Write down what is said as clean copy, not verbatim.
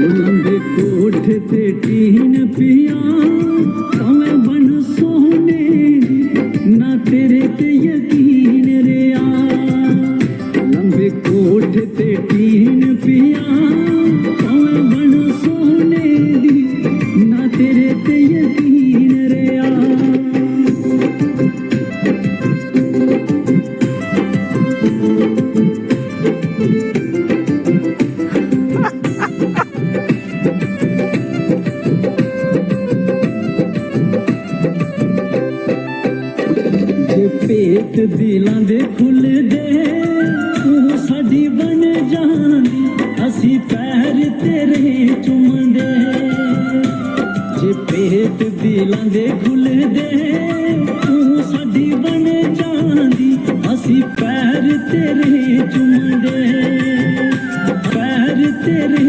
लंबे कोठ ते टीन पिया भावें बन सोने ना तेरे ते यकीन रिया लंबे कोठ ते टीन पिया भावें बन सोने दी ना तेरे ते यकीन रिया पेट दिलां दे खुलदे तू साडी बन जांदी असी पैर तेरे चुमदे जे पेट दिलां दे खुलदे तू साडी बन जांदी असी पैर तेरे चुमदे पैर तेरे